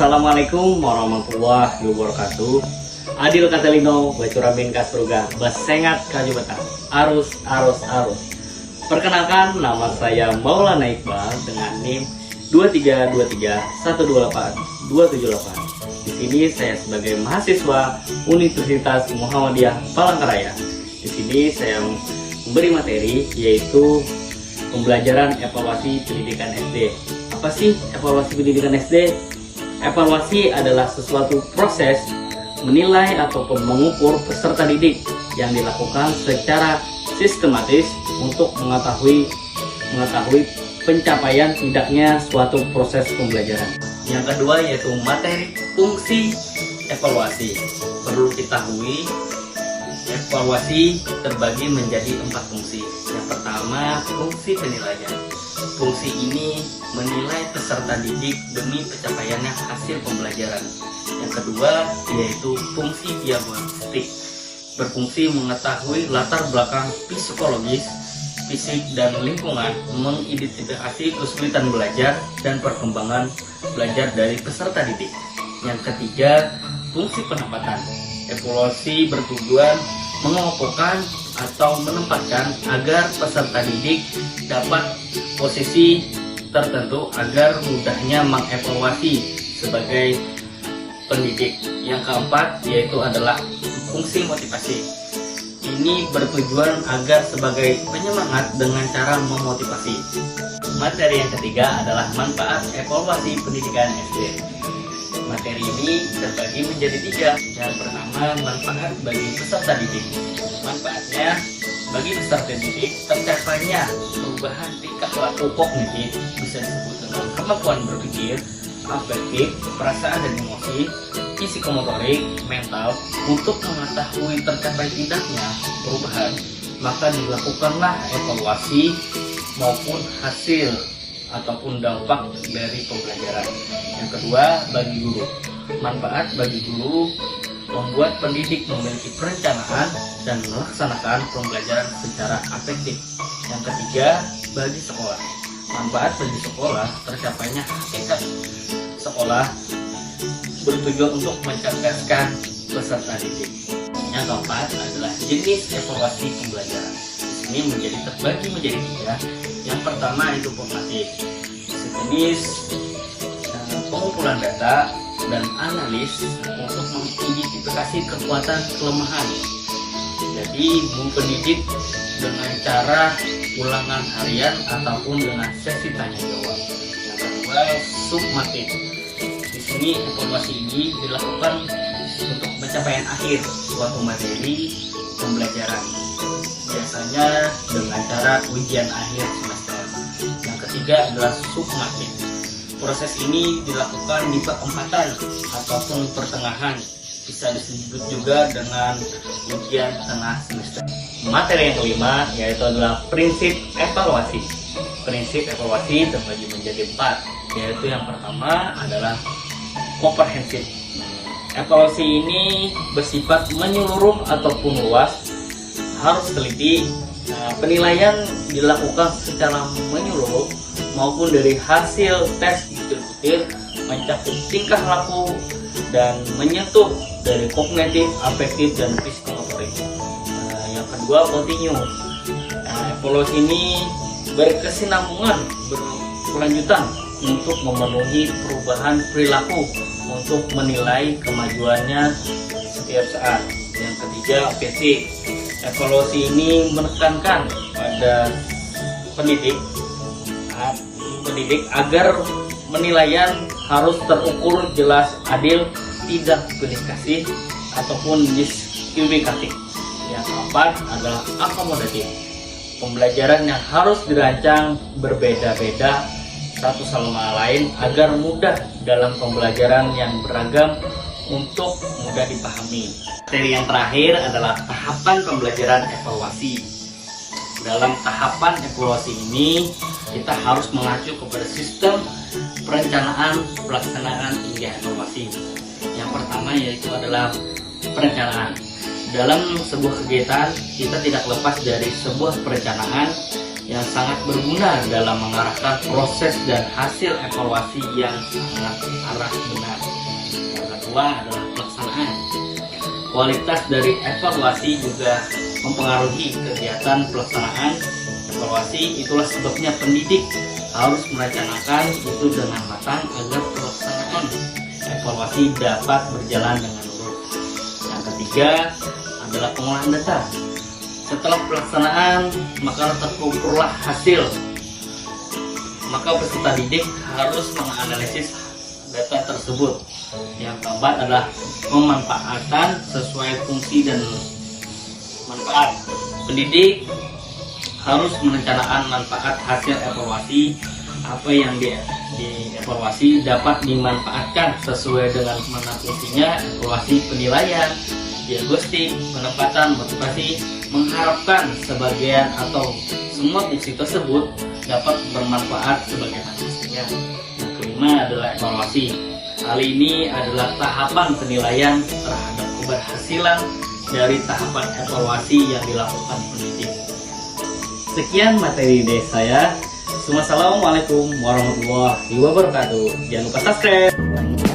Assalamualaikum warahmatullahi wabarakatuh. Adil Katelino, Bacuramin Kasruga, Basengat Kajubata, Arus. Perkenalkan, nama saya Maulana Iqbal dengan NIM 2323128278. Di sini saya sebagai mahasiswa Universitas Muhammadiyah Palangkaraya. Di sini saya memberi materi yaitu pembelajaran evaluasi pendidikan SD. Apa sih evaluasi pendidikan SD? Evaluasi adalah sesuatu proses menilai ataupun mengukur peserta didik yang dilakukan secara sistematis untuk mengetahui pencapaian tidaknya suatu proses pembelajaran. Yang kedua yaitu materi fungsi evaluasi. Perlu diketahui, evaluasi terbagi menjadi 4 fungsi. Yang pertama, fungsi penilaian. Fungsi ini menilai peserta didik demi pencapaiannya hasil pembelajaran. Yang kedua yaitu fungsi diagnostik, berfungsi mengetahui latar belakang psikologis, fisik, dan lingkungan, mengidentifikasi kesulitan belajar dan perkembangan belajar dari peserta didik. Yang ketiga, fungsi penempatan. Evaluasi bertujuan mengelompokkan atau menempatkan agar peserta didik dapat posisi tertentu agar mudahnya mengevaluasi sebagai pendidik. Yang keempat yaitu adalah fungsi motivasi. Ini bertujuan agar sebagai penyemangat dengan cara memotivasi. Materi yang ketiga adalah manfaat evaluasi pendidikan SD. Materi ini terbagi menjadi 3. Yang pertama, manfaat bagi peserta didik. Manfaatnya bagi peserta didik tercapainya perubahan tingkah laku kognitif, bisa disebut dengan kemampuan berpikir, afektif, perasaan dan emosi, psikomotorik, mental. Untuk mengetahui tercapai tidaknya perubahan, maka dilakukanlah evaluasi maupun hasil ataupun dampak dari pembelajaran. Yang kedua, bagi guru. Manfaat bagi guru membuat pendidik memiliki perencanaan dan melaksanakan pembelajaran secara efektif. Yang ketiga, bagi sekolah. Manfaat bagi sekolah tercapainya hakikat sekolah bertujuan untuk mencerdaskan peserta didik. Yang keempat adalah jenis evaluasi pembelajaran. Ini terbagi menjadi 3. Yang pertama itu formatif, sejenis pengumpulan data dan analis untuk mengidentifikasi kekuatan kelemahan. Jadi guru pendidik dengan cara ulangan harian ataupun dengan sesi tanya jawab. Yang kedua, summatif. Di sini evaluasi ini dilakukan untuk pencapaian akhir suatu materi pembelajaran, biasanya dengan cara ujian akhir semester. Yang ketiga adalah summatif. Proses ini dilakukan di perempatan ataupun pertengahan, bisa disebut juga dengan ujian tengah semester. Materi yang kelima yaitu adalah prinsip evaluasi. Prinsip evaluasi terbagi menjadi 4, yaitu yang pertama adalah komprehensif. Evaluasi ini bersifat menyeluruh ataupun luas, harus teliti. Penilaian dilakukan secara menyeluruh maupun dari hasil tes butir-butir, mencakup tingkah laku dan menyentuh dari kognitif, afektif, dan psikomotorik. Yang kedua, kontinu. Evaluasi ini berkesinambungan, berkelanjutan untuk memenuhi perubahan perilaku untuk menilai kemajuannya setiap saat. Yang ketiga, OPC. Evaluasi ini menekankan pada pendidik agar penilaian harus terukur, jelas, adil, tidak pilih kasih ataupun diskriminatif. Yang keempat adalah akomodatif. Pembelajaran yang harus dirancang berbeda-beda satu sama lain agar mudah dalam pembelajaran yang beragam untuk mudah dipahami. Materi yang terakhir adalah tahapan pembelajaran evaluasi. Dalam tahapan evaluasi ini, kita harus mengacu kepada sistem perencanaan, pelaksanaan, hingga evaluasi. Yang pertama yaitu adalah perencanaan. Dalam sebuah kegiatan, kita tidak lepas dari sebuah perencanaan yang sangat berguna dalam mengarahkan proses dan hasil evaluasi yang sangat arah benar. Yang kedua adalah pelaksanaan. Kualitas dari evaluasi juga mempengaruhi kegiatan pelaksanaan evaluasi. Itulah sebabnya pendidik harus merencanakan itu dengan matang agar pelaksanaan evaluasi dapat berjalan dengan lurus. Yang ketiga adalah pengolahan data. Setelah pelaksanaan, maka terkumpullah hasil. Maka peserta didik harus menganalisis data tersebut. Yang keempat adalah pemanfaatan sesuai fungsi dan manfaat. Pendidik harus merencanakan manfaat hasil evaluasi. Apa yang dievaluasi dapat dimanfaatkan sesuai dengan mana fungsinya. Evaluasi penilaian, diagnostik, penempatan, motivasi, mengharapkan sebagian atau semua fungsi tersebut dapat bermanfaat sebagaimana mestinya. Yang kelima adalah evaluasi. Hal ini adalah tahapan penilaian terhadap keberhasilan dari tahapan evaluasi yang dilakukan pendidik. Sekian materi dari saya. Wassalamualaikum warahmatullahi wabarakatuh. Jangan lupa subscribe.